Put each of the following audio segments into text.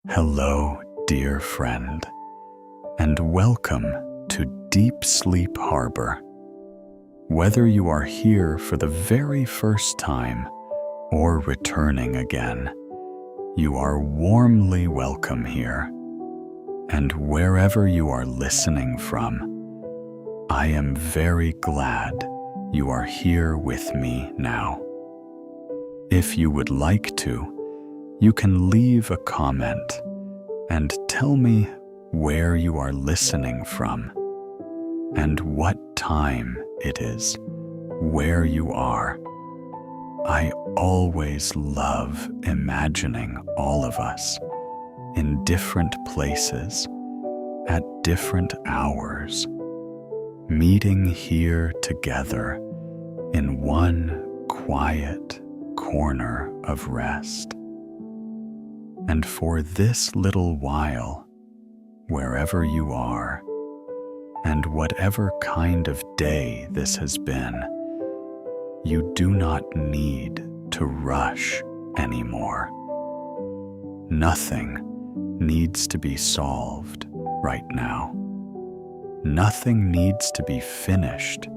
Hello, dear friend, and welcome to Deep Sleep Harbor. Whether you are here for the very first time or returning again, you are warmly welcome here. And wherever you are listening from, I am very glad you are here with me now. If you would like to, you can leave a comment and tell me where you are listening from and what time it is, where you are. I always love imagining all of us in different places at different hours, meeting here together in one quiet corner of rest. And for this little while, wherever you are, and whatever kind of day this has been, you do not need to rush anymore. Nothing needs to be solved right now. Nothing needs to be finished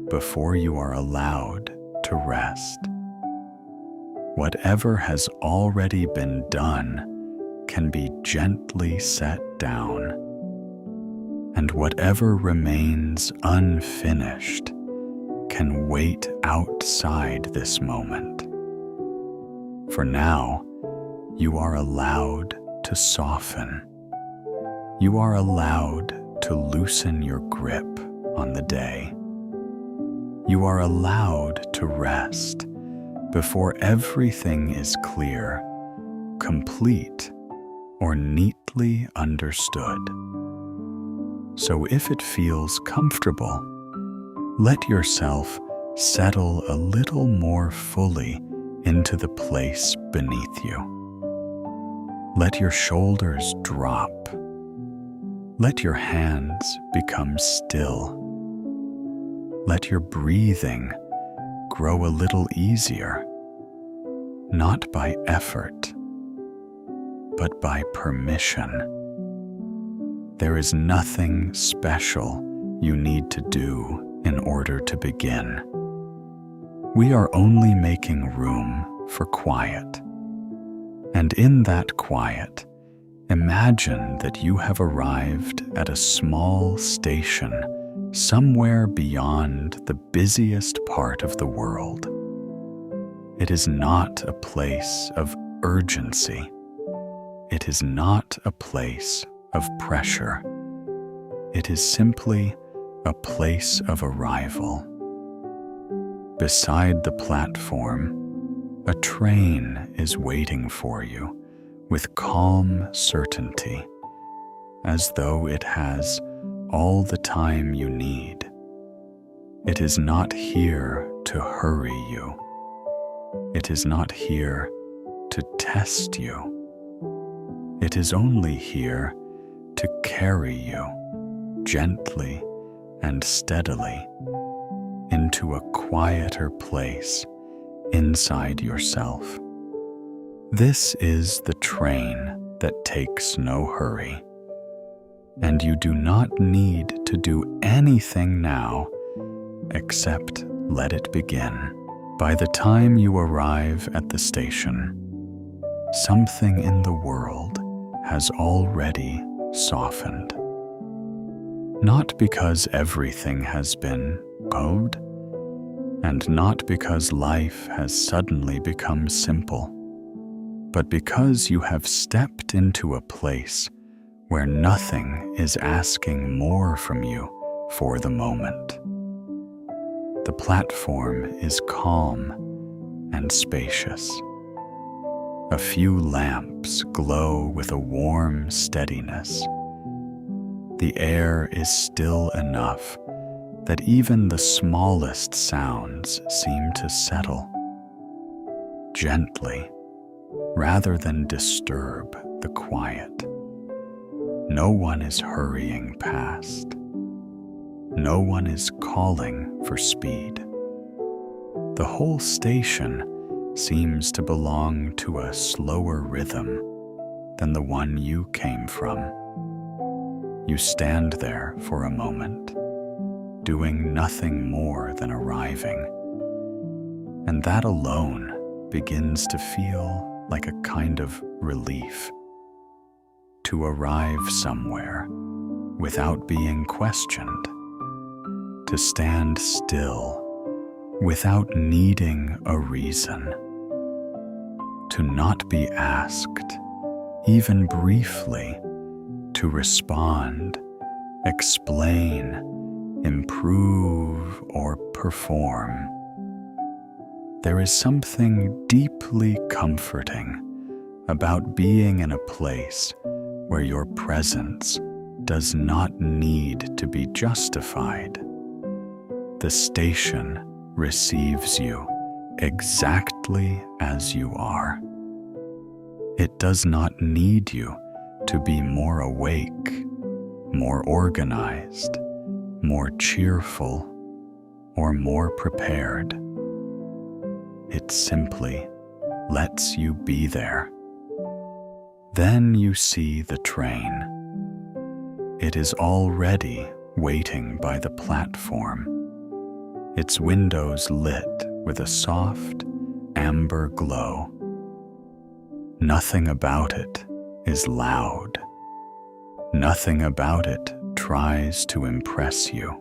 before you are allowed to rest. Whatever has already been done can be gently set down, and whatever remains unfinished can wait outside this moment. For now, you are allowed to soften. You are allowed to loosen your grip on the day. You are allowed to rest before everything is clear, complete, or neatly understood. So if it feels comfortable, let yourself settle a little more fully into the place beneath you. Let your shoulders drop. Let your hands become still. Let your breathing grow a little easier, not by effort, but by permission. There is nothing special you need to do in order to begin. We are only making room for quiet. And in that quiet, imagine that you have arrived at a small station somewhere beyond the busiest part of the world. It is not a place of urgency. It is not a place of pressure. It is simply a place of arrival. Beside the platform, a train is waiting for you with calm certainty, as though it has all the time you need. It is not here to hurry you. It is not here to test you. It is only here to carry you gently and steadily into a quieter place inside yourself. This is the train that takes no hurry. And you do not need to do anything now except let it begin. By the time you arrive at the station, something in the world has already softened. Not because everything has been code, and not because life has suddenly become simple, but because you have stepped into a place where nothing is asking more from you for the moment. The platform is calm and spacious. A few lamps glow with a warm steadiness. The air is still enough that even the smallest sounds seem to settle gently rather than disturb the quiet. No one is hurrying past. No one is calling for speed. The whole station seems to belong to a slower rhythm than the one you came from. You stand there for a moment, doing nothing more than arriving, and that alone begins to feel like a kind of relief. To arrive somewhere without being questioned, to stand still without needing a reason, to not be asked, even briefly, to respond, explain, improve, or perform. There is something deeply comforting about being in a place where your presence does not need to be justified. The station receives you exactly as you are. It does not need you to be more awake, more organized, more cheerful, or more prepared. It simply lets you be there. Then you see the train. It is already waiting by the platform, its windows lit with a soft, amber glow. Nothing about it is loud. Nothing about it tries to impress you.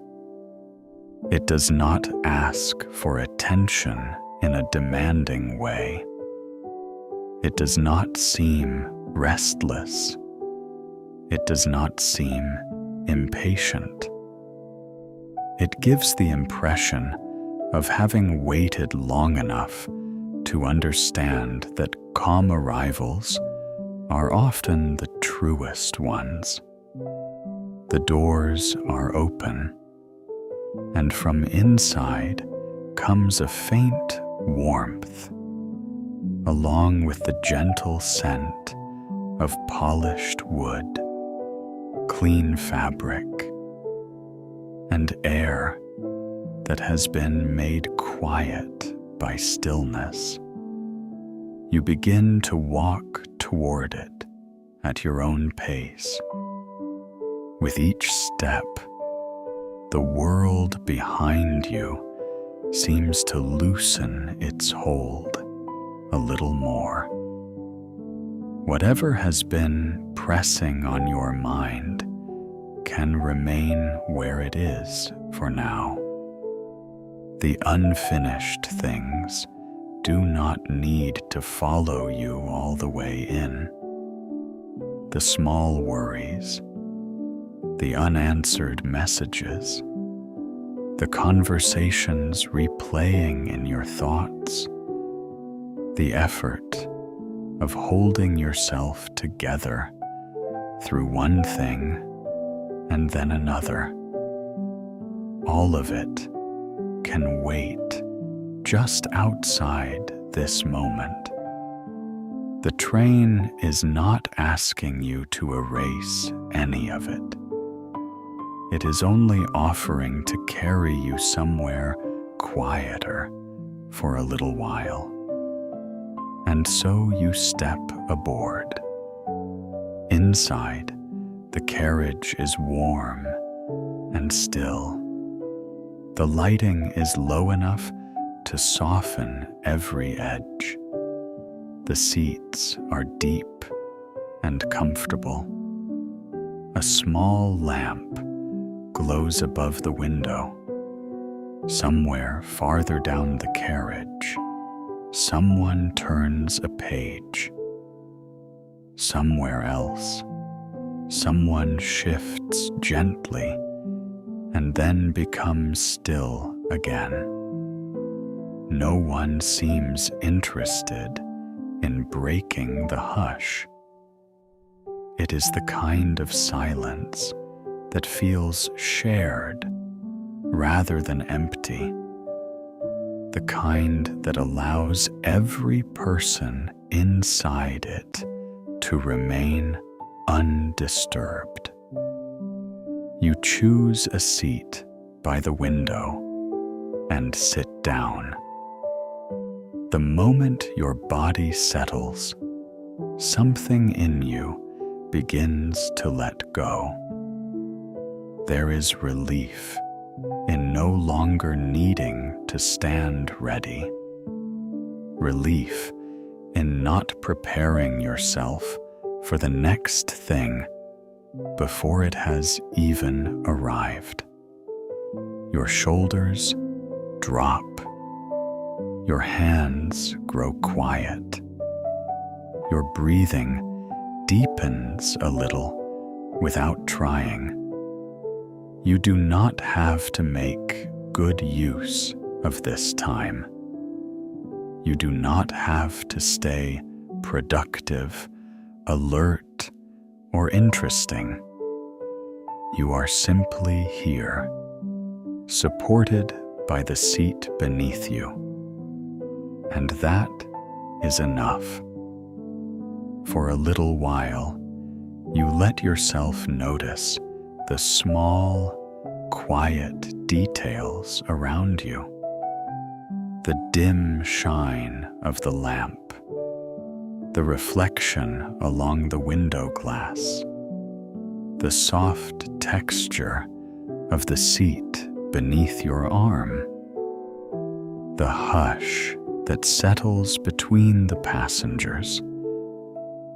It does not ask for attention in a demanding way. It does not seem restless. It does not seem impatient. It gives the impression of having waited long enough to understand that calm arrivals are often the truest ones. The doors are open, and from inside comes a faint warmth, along with the gentle scent of polished wood, clean fabric, and air that has been made quiet by stillness. You begin to walk toward it at your own pace. With each step, the world behind you seems to loosen its hold a little more. Whatever has been pressing on your mind can remain where it is for now. The unfinished things do not need to follow you all the way in. The small worries, the unanswered messages, the conversations replaying in your thoughts, the effort of holding yourself together through one thing and then another. All of it can wait just outside this moment. The train is not asking you to erase any of it. It is only offering to carry you somewhere quieter for a little while. And so you step aboard. Inside, the carriage is warm and still. The lighting is low enough to soften every edge. The seats are deep and comfortable. A small lamp glows above the window. Somewhere farther down the carriage, someone turns a page. Somewhere else, someone shifts gently and then becomes still again. No one seems interested in breaking the hush. It is the kind of silence that feels shared rather than empty. The kind that allows every person inside it to remain undisturbed. You choose a seat by the window and sit down. The moment your body settles, something in you begins to let go. There is relief in no longer needing to stand ready. Relief in not preparing yourself for the next thing before it has even arrived. Your shoulders drop. Your hands grow quiet. Your breathing deepens a little without trying. You do not have to make good use of this time. You do not have to stay productive, alert, or interesting. You are simply here, supported by the seat beneath you. And that is enough. For a little while, you let yourself notice the small, quiet details around you. The dim shine of the lamp, the reflection along the window glass, the soft texture of the seat beneath your arm, the hush that settles between the passengers,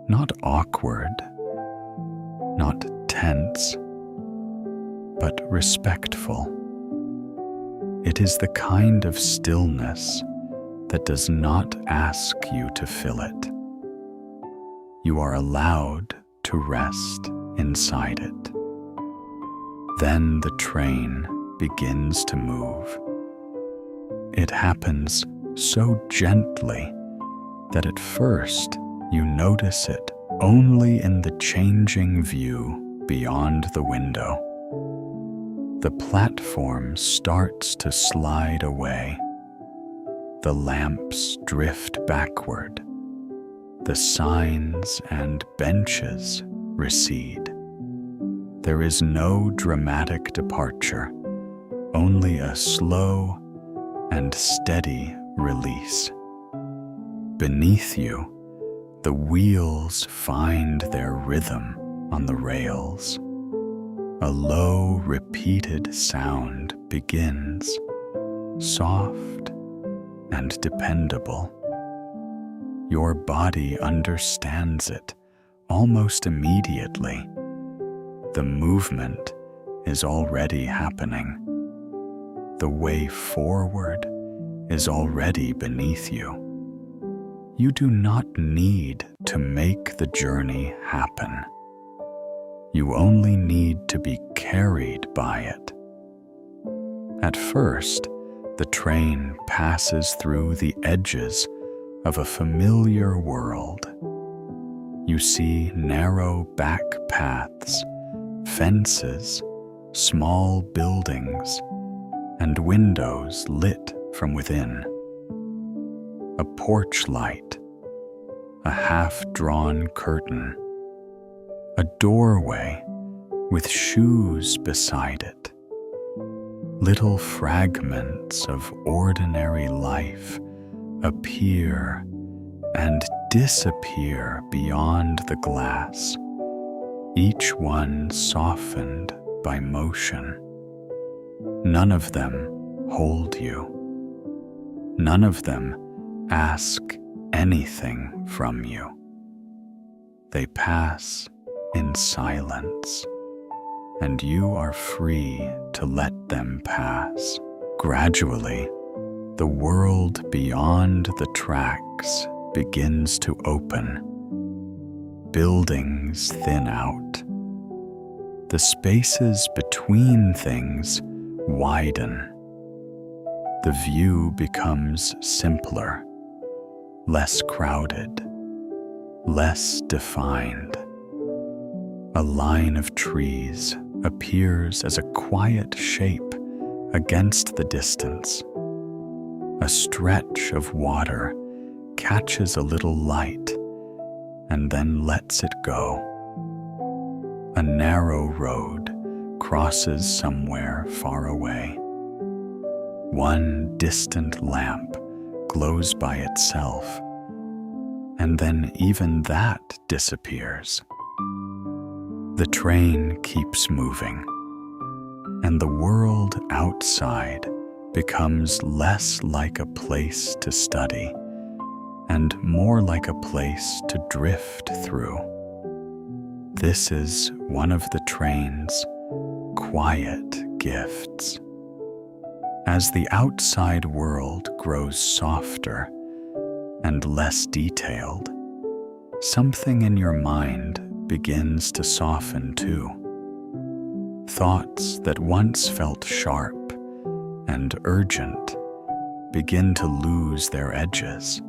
not awkward, not tense, but respectful. It is the kind of stillness that does not ask you to fill it. You are allowed to rest inside it. Then the train begins to move. It happens so gently that at first you notice it only in the changing view beyond the window. The platform starts to slide away. The lamps drift backward. The signs and benches recede. There is no dramatic departure, only a slow and steady release. Beneath you, the wheels find their rhythm on the rails. A low, repeated sound begins, soft and dependable. Your body understands it almost immediately. The movement is already happening. The way forward is already beneath you. You do not need to make the journey happen. You only need to be carried by it. At first, the train passes through the edges of a familiar world. You see narrow back paths, fences, small buildings, and windows lit from within. A porch light, a half-drawn curtain, a doorway with shoes beside it. Little fragments of ordinary life appear and disappear beyond the glass, each one softened by motion. None of them hold you. None of them ask anything from you. They pass in silence, and you are free to let them pass. Gradually, the world beyond the tracks begins to open. Buildings thin out. The spaces between things widen. The view becomes simpler, less crowded, less defined. A line of trees appears as a quiet shape against the distance. A stretch of water catches a little light and then lets it go. A narrow road crosses somewhere far away. One distant lamp glows by itself. and then even that disappears. The train keeps moving, and the world outside becomes less like a place to study and more like a place to drift through. This is one of the train's quiet gifts. As the outside world grows softer and less detailed, something in your mind begins to soften too. Thoughts that once felt sharp and urgent begin to lose their edges.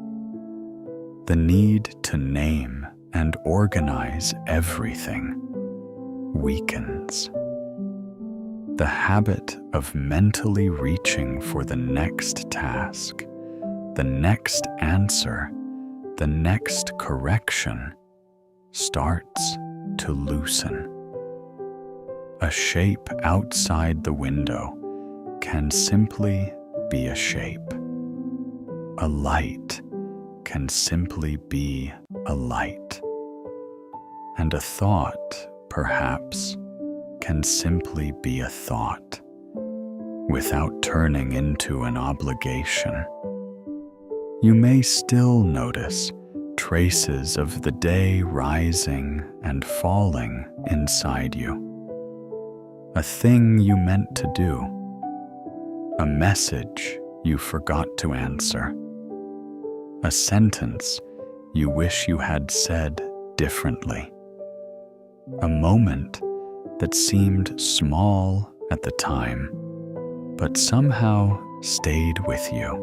The need to name and organize everything weakens. The habit of mentally reaching for the next task, the next answer, the next correction starts to loosen. A shape outside the window can simply be a shape. A light can simply be a light. And a thought, perhaps, can simply be a thought, without turning into an obligation. You may still notice traces of the day rising and falling inside you. A thing you meant to do, a message you forgot to answer, a sentence you wish you had said differently, a moment that seemed small at the time, but somehow stayed with you.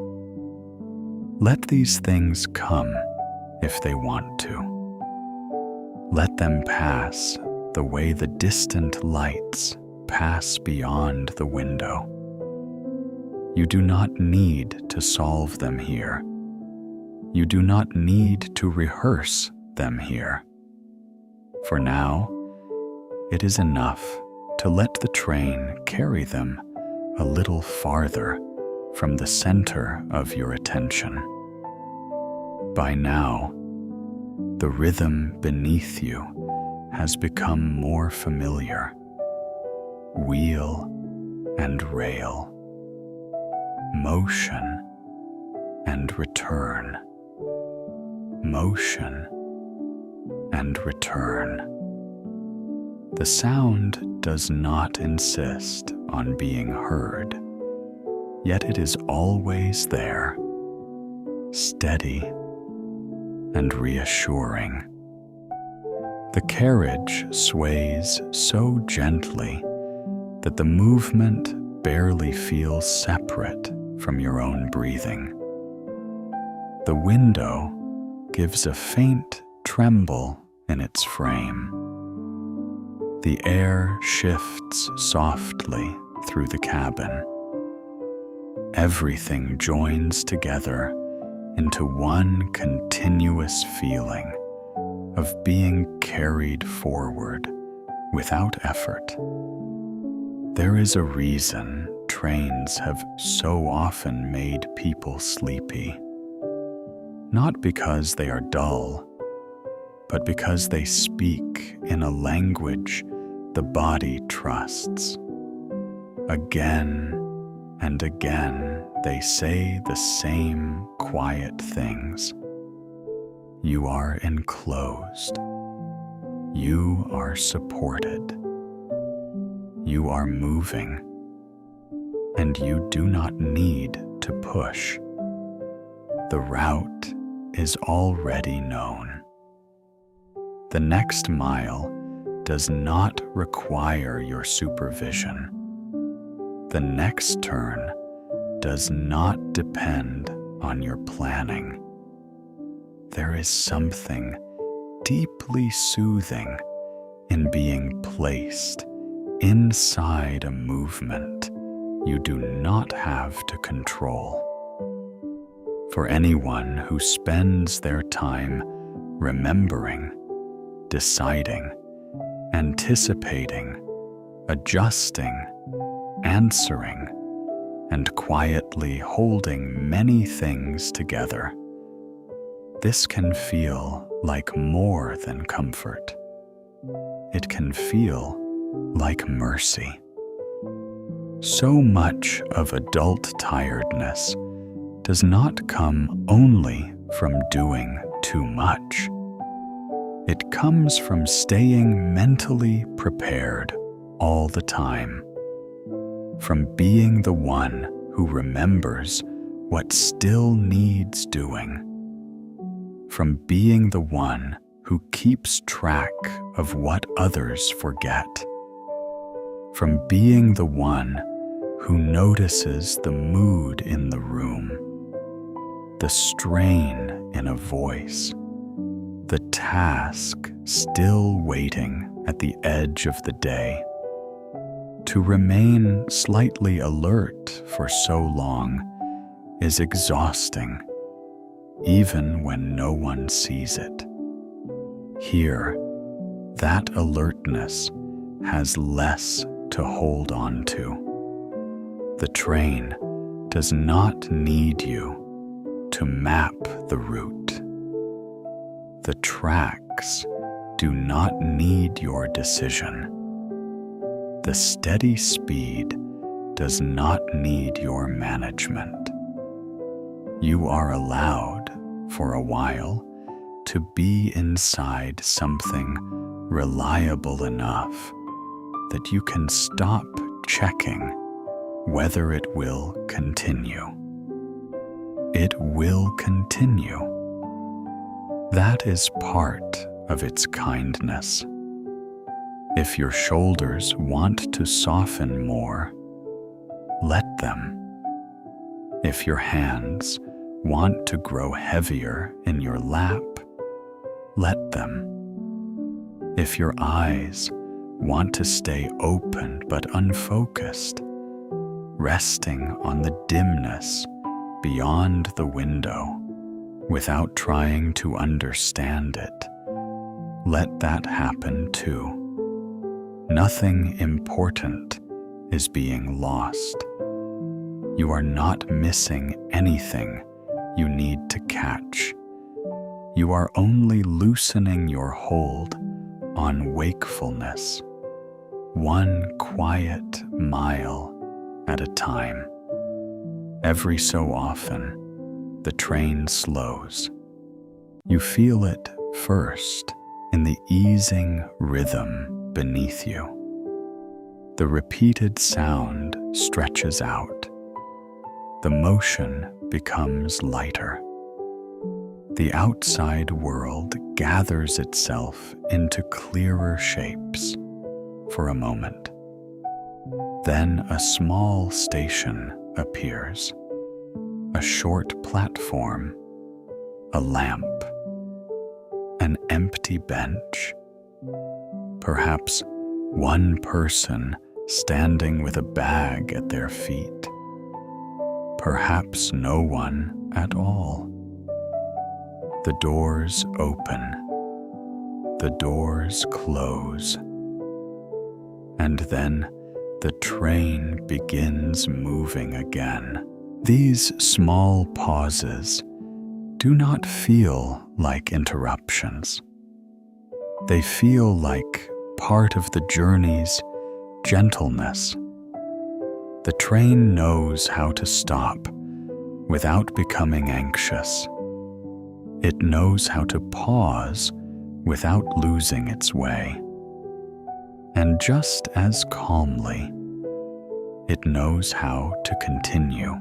Let these things come if they want to. Let them pass the way the distant lights pass beyond the window. You do not need to solve them here. You do not need to rehearse them here. For now, it is enough to let the train carry them a little farther from the center of your attention. By now, the rhythm beneath you has become more familiar. Wheel and rail, motion and return, motion and return. The sound does not insist on being heard, yet it is always there, steady and reassuring. The carriage sways so gently that the movement barely feels separate from your own breathing. The window gives a faint tremble in its frame. The air shifts softly through the cabin. Everything joins together into one continuous feeling of being carried forward without effort. There is a reason trains have so often made people sleepy. Not because they are dull, but because they speak in a language the body trusts. Again and again, they say the same quiet things. You are enclosed. You are supported. You are moving, and you do not need to push. The route is already known. The next mile does not require your supervision. The next turn does not depend on your planning. There is something deeply soothing in being placed inside a movement you do not have to control. For anyone who spends their time remembering, deciding, anticipating, adjusting, answering, and quietly holding many things together, this can feel like more than comfort. It can feel like mercy. So much of adult tiredness does not come only from doing too much. It comes from staying mentally prepared all the time, from being the one who remembers what still needs doing, from being the one who keeps track of what others forget, from being the one who notices the mood in the room, the strain in a voice, the task still waiting at the edge of the day. To remain slightly alert for so long is exhausting, even when no one sees it. Here, that alertness has less to hold on to. The train does not need you to map the route. The tracks do not need your decision. The steady speed does not need your management. You are allowed, for a while, to be inside something reliable enough that you can stop checking whether it will continue. It will continue. That is part of its kindness. If your shoulders want to soften more, let them. If your hands want to grow heavier in your lap, let them. If your eyes want to stay open but unfocused, resting on the dimness beyond the window without trying to understand it, let that happen too. Nothing important is being lost. You are not missing anything you need to catch. You are only loosening your hold on wakefulness, one quiet mile at a time. Every so often, the train slows. You feel it first in the easing rhythm beneath you. The repeated sound stretches out. The motion becomes lighter. The outside world gathers itself into clearer shapes for a moment. Then a small station appears, a short platform, a lamp, an empty bench, perhaps one person standing with a bag at their feet, perhaps no one at all. The doors open, the doors close, and then the train begins moving again. These small pauses do not feel like interruptions. They feel like part of the journey's gentleness. The train knows how to stop without becoming anxious. It knows how to pause without losing its way. And just as calmly, it knows how to continue.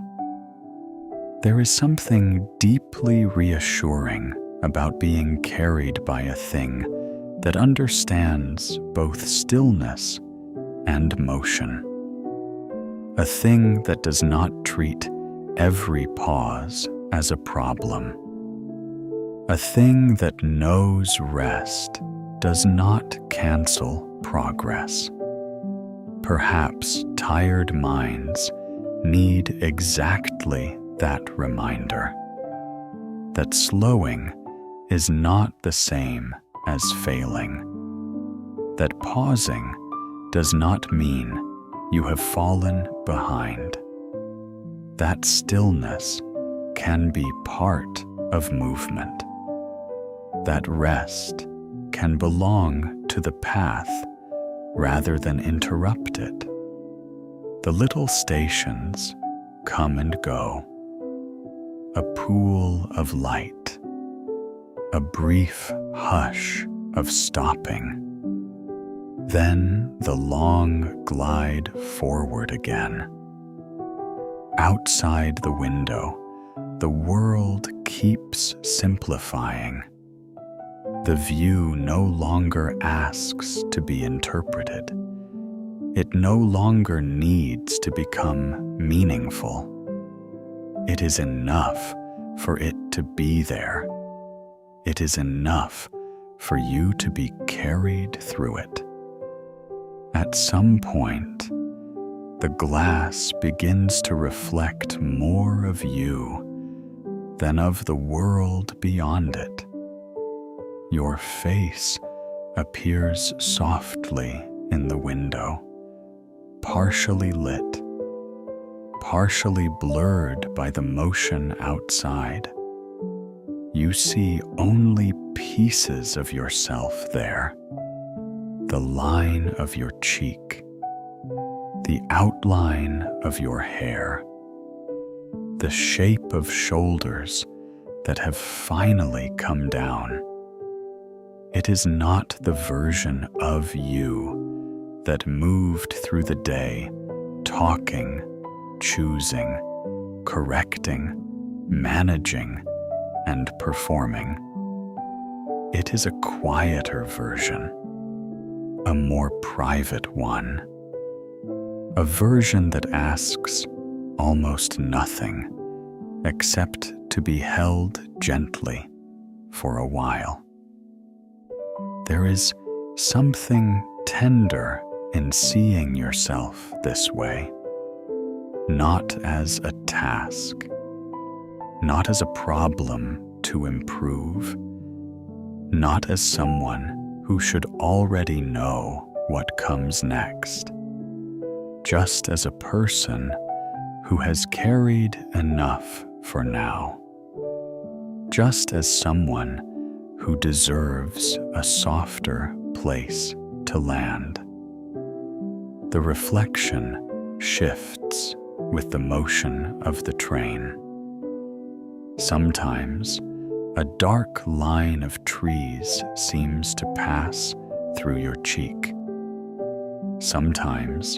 There is something deeply reassuring about being carried by a thing that understands both stillness and motion. A thing that does not treat every pause as a problem. A thing that knows rest does not cancel progress. Perhaps tired minds need exactly that reminder, that slowing is not the same as failing, that pausing does not mean you have fallen behind, that stillness can be part of movement. that rest can belong to the path rather than interrupt it. The little stations come and go. A pool of light, a brief hush of stopping, then the long glide forward again. Outside the window, the world keeps simplifying. The view no longer asks to be interpreted. It no longer needs to become meaningful. It is enough for it to be there. It is enough for you to be carried through it. At some point, the glass begins to reflect more of you than of the world beyond it. Your face appears softly in the window, partially lit, partially blurred by the motion outside. You see only pieces of yourself there. The line of your cheek, the outline of your hair, the shape of shoulders that have finally come down. It is not the version of you that moved through the day, talking, choosing, correcting, managing, and performing. It is a quieter version, a more private one, a version that asks almost nothing except to be held gently for a while. There is something tender in seeing yourself this way, not as a task, not as a problem to improve, not as someone who should already know what comes next, just as a person who has carried enough for now, just as someone who deserves a softer place to land. The reflection shifts with the motion of the train. Sometimes, a dark line of trees seems to pass through your cheek. Sometimes,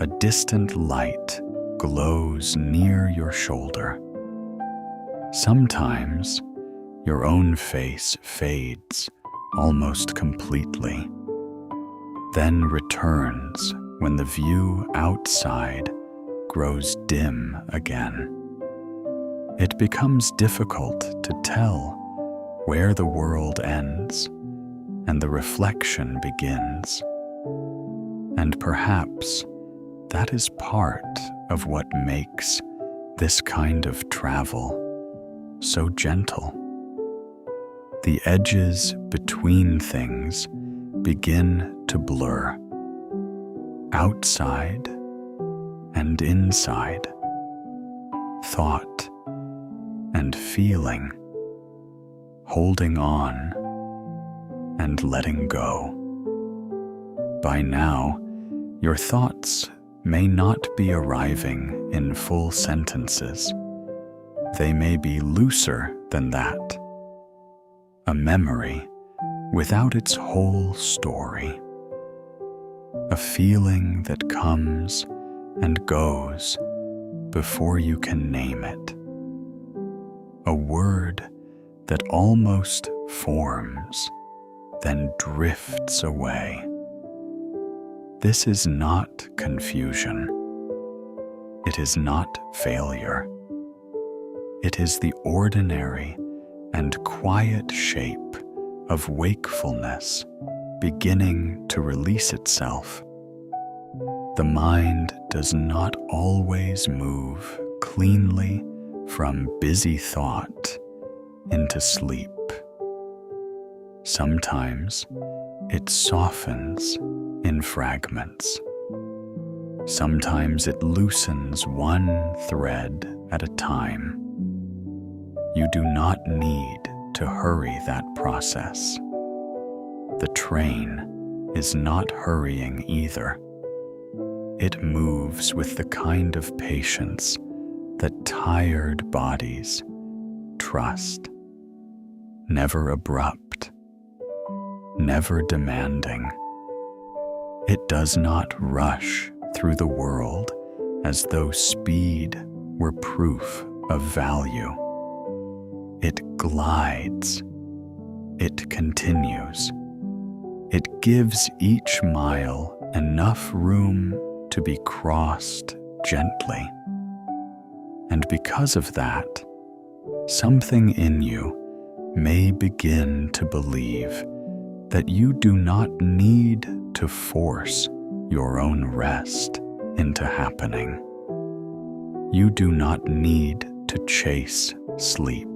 a distant light glows near your shoulder. Sometimes, your own face fades almost completely, then returns when the view outside grows dim again. It becomes difficult to tell where the world ends and the reflection begins. And perhaps that is part of what makes this kind of travel so gentle. The edges between things begin to blur, outside and inside, thought and feeling, holding on and letting go. By now, your thoughts may not be arriving in full sentences. They may be looser than that. A memory without its whole story. A feeling that comes and goes before you can name it. A word that almost forms, then drifts away. This is not confusion. It is not failure. It is the ordinary and quiet shape of wakefulness beginning to release itself. The mind does not always move cleanly from busy thought into sleep. Sometimes it softens in fragments. Sometimes it loosens one thread at a time. You do not need to to hurry that process. The train is not hurrying either. It moves with the kind of patience that tired bodies trust. Never abrupt, never demanding. It does not rush through the world as though speed were proof of value. It glides. It continues. It gives each mile enough room to be crossed gently. And because of that, something in you may begin to believe that you do not need to force your own rest into happening. You do not need to chase sleep.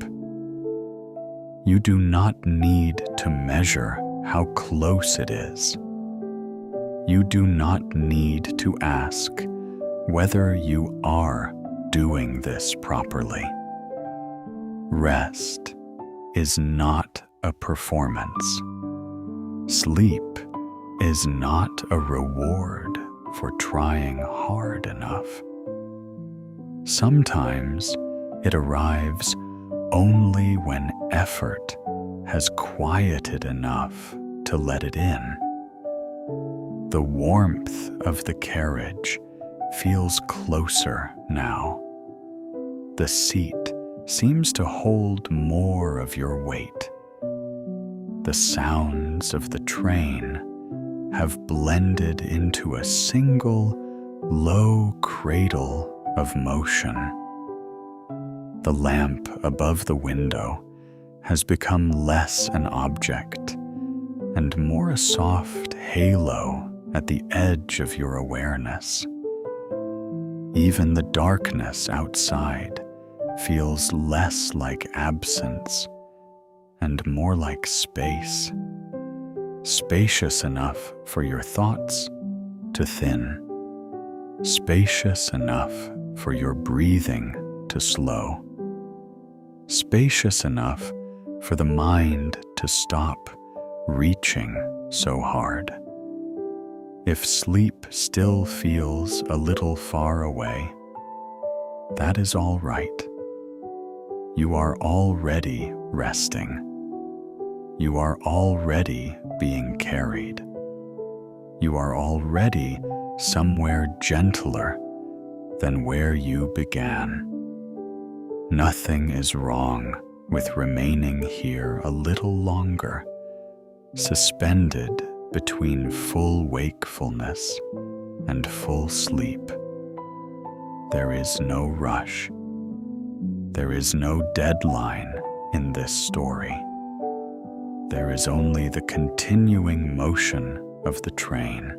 You do not need to measure how close it is. You do not need to ask whether you are doing this properly. Rest is not a performance. Sleep is not a reward for trying hard enough. Sometimes it arrives only when effort has quieted enough to let it in. The warmth of the carriage feels closer now. The seat seems to hold more of your weight. The sounds of the train have blended into a single low cradle of motion. The lamp above the window has become less an object and more a soft halo at the edge of your awareness. Even the darkness outside feels less like absence and more like space, spacious enough for your thoughts to thin, spacious enough for your breathing to slow, spacious enough for the mind to stop reaching so hard. If sleep still feels a little far away, that is all right. You are already resting. You are already being carried. You are already somewhere gentler than where you began. Nothing is wrong with remaining here a little longer, suspended between full wakefulness and full sleep. There is no rush. There is no deadline in this story. There is only the continuing motion of the train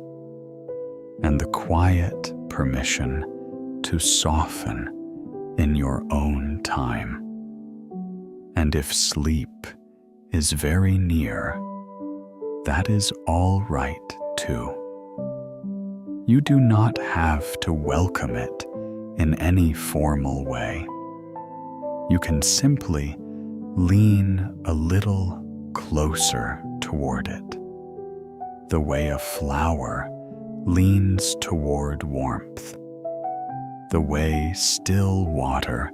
and the quiet permission to soften in your own time. And if sleep is very near, that is all right too. You do not have to welcome it in any formal way. You can simply lean a little closer toward it, the way a flower leans toward warmth, the way still water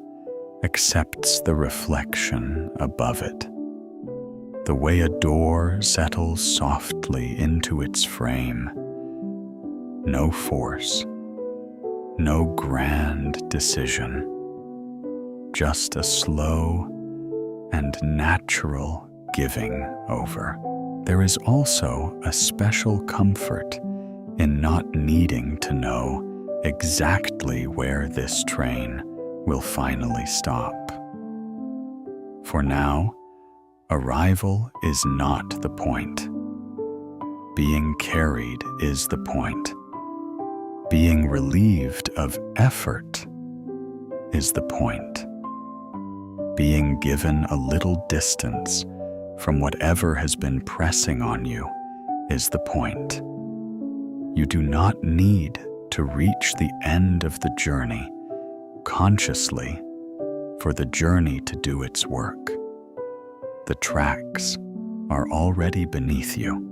accepts the reflection above it, the way a door settles softly into its frame. No force, no grand decision, just a slow and natural giving over. There is also a special comfort in not needing to know exactly where this train will finally stop. For now, arrival is not the point. Being carried is the point. Being relieved of effort is the point. Being given a little distance from whatever has been pressing on you is the point. You do not need to reach the end of the journey consciously for the journey to do its work. the tracks are already beneath you.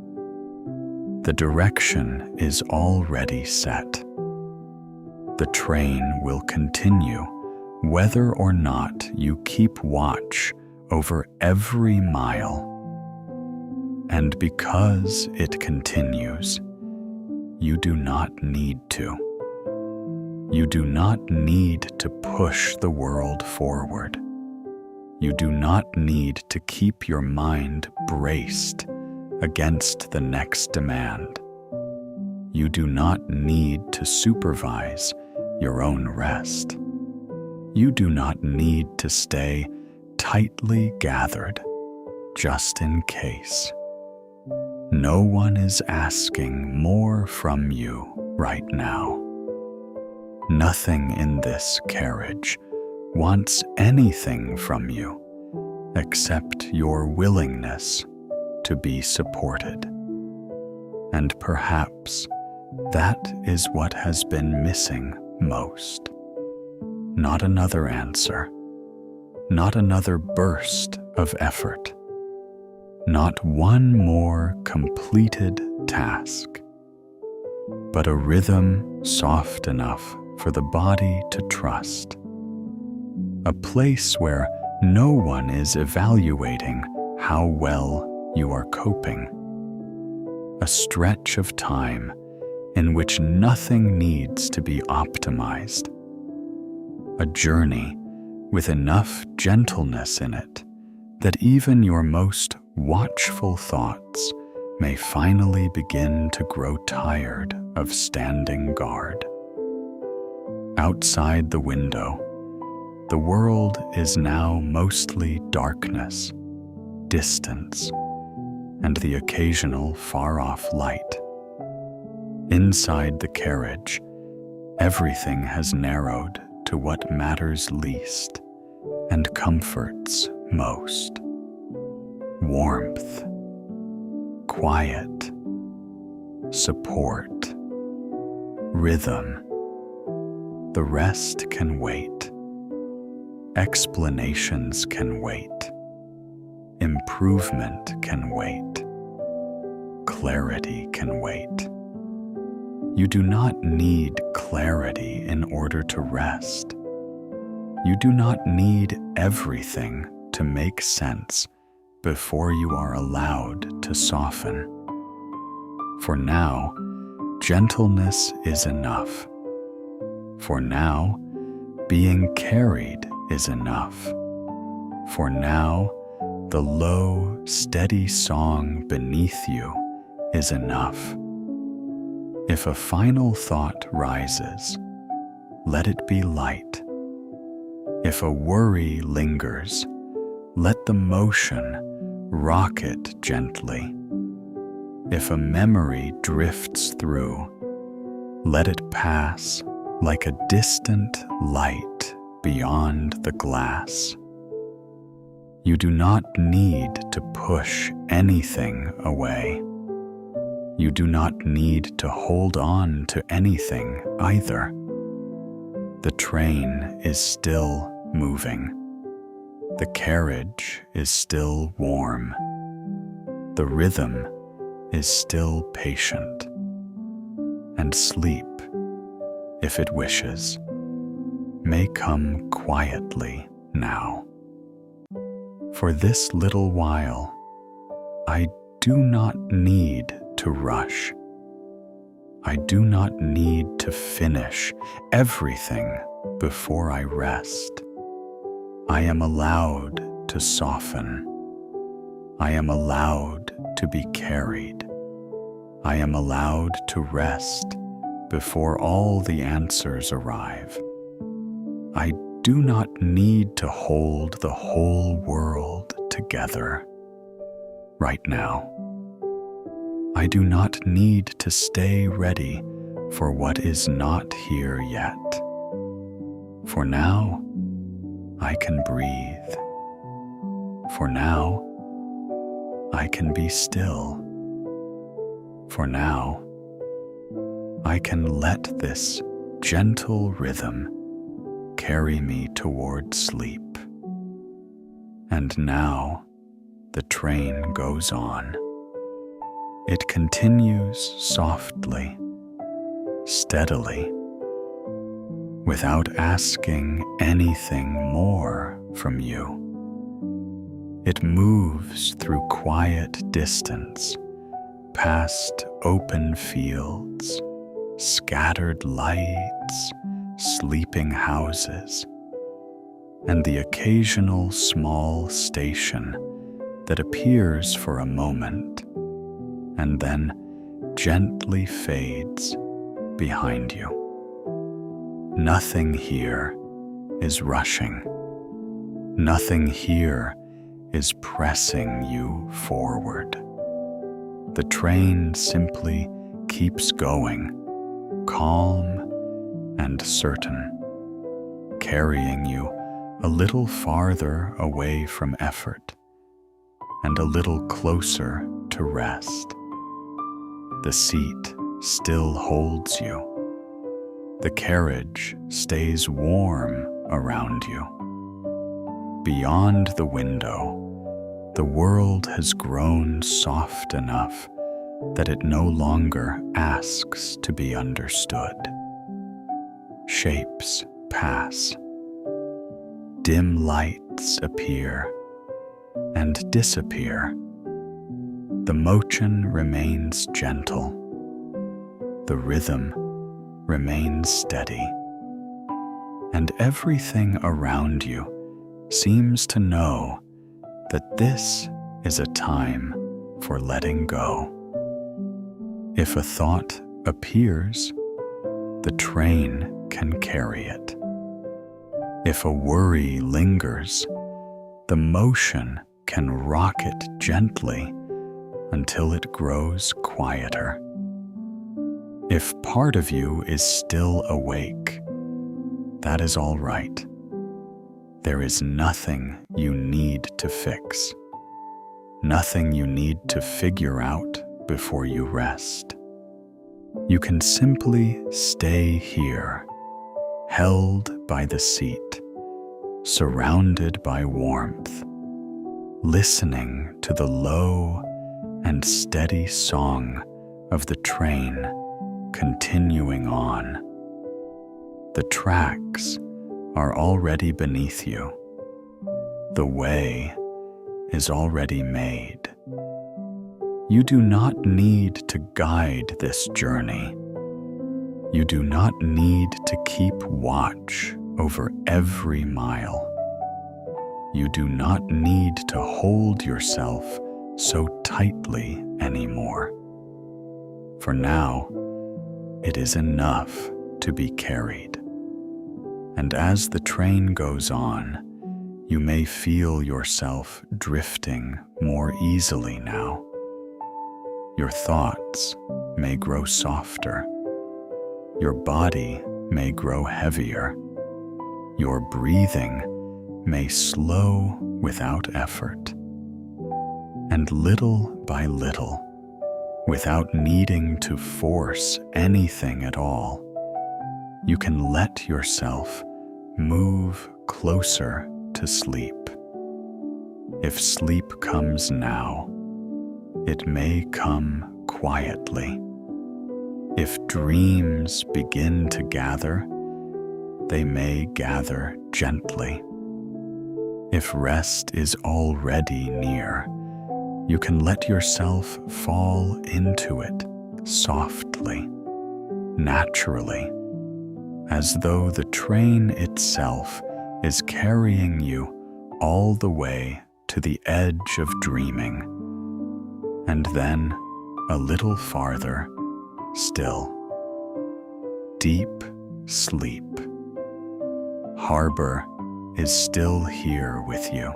The direction is already set. The train will continue whether or not you keep watch over every mile. And because it continues, you do not need to. You do not need to push the world forward. You do not need to keep your mind braced against the next demand. You do not need to supervise your own rest. You do not need to stay tightly gathered just in case. No one is asking more from you right now. Nothing in this carriage wants anything from you except your willingness to be supported. And perhaps that is what has been missing most. Not another answer, not another burst of effort, not one more completed task, but a rhythm soft enough for the body to trust. A place where no one is evaluating how well you are coping. A stretch of time in which nothing needs to be optimized. A journey with enough gentleness in it that even your most watchful thoughts may finally begin to grow tired of standing guard. Outside the window, the world is now mostly darkness, distance, and the occasional far-off light. Inside the carriage, everything has narrowed to what matters least and comforts most. Warmth, quiet, support, rhythm. The rest can wait. Explanations can wait. Improvement can wait. Clarity can wait. You do not need clarity in order to rest. You do not need everything to make sense before you are allowed to soften. For now, gentleness is enough. For now, being carried is enough. For now, the low, steady song beneath you is enough. If a final thought rises, let it be light. If a worry lingers, let the motion rock it gently. If a memory drifts through, let it pass like a distant light beyond the glass. You do not need to push anything away. You do not need to hold on to anything either. The train is still moving. The carriage is still warm. The rhythm is still patient. And sleep, if it wishes, may come quietly now. For this little while, I do not need to rush. I do not need to finish everything before I rest. I am allowed to soften. I am allowed to be carried. I am allowed to rest before all the answers arrive. I do not need to hold the whole world together right now. I do not need to stay ready for what is not here yet. For now, I can breathe. For now, I can be still. For now, I can let this gentle rhythm carry me toward sleep. And now, train goes on. It continues softly, steadily, without asking anything more from you. It moves through quiet distance, past open fields, scattered lights, sleeping houses, and the occasional small station that appears for a moment and then gently fades behind you. Nothing here is rushing. Nothing here is pressing you forward. The train simply keeps going, calm and certain, carrying you a little farther away from effort and a little closer to rest. The seat still holds you. The carriage stays warm around you. Beyond the window, the world has grown soft enough that it no longer asks to be understood. Shapes pass. Dim lights appear and disappear. The motion remains gentle. The rhythm remains steady. And everything around you seems to know that this is a time for letting go. If a thought appears, the train can carry it. If a worry lingers, the motion can rock it gently until it grows quieter. If part of you is still awake, that is all right. There is nothing you need to fix, nothing you need to figure out before you rest. You can simply stay here, held by the seat, surrounded by warmth, listening to the low and steady song of the train continuing on. The tracks are already beneath you. The way is already made. You do not need to guide this journey. You do not need to keep watch over every mile. You do not need to hold yourself so tightly anymore. For now, it is enough to be carried. And as the train goes on, you may feel yourself drifting more easily now. Your thoughts may grow softer. Your body may grow heavier. Your breathing may slow without effort. And little by little, without needing to force anything at all, you can let yourself move closer to sleep. If sleep comes now, it may come quietly. If dreams begin to gather, they may gather gently. If rest is already near, you can let yourself fall into it softly, naturally, as though the train itself is carrying you all the way to the edge of dreaming, and then a little farther still. Deep sleep. Harbor is still here with you.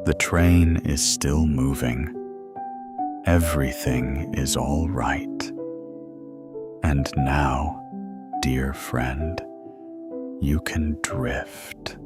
The train is still moving. Everything is all right. And now, dear friend, you can drift.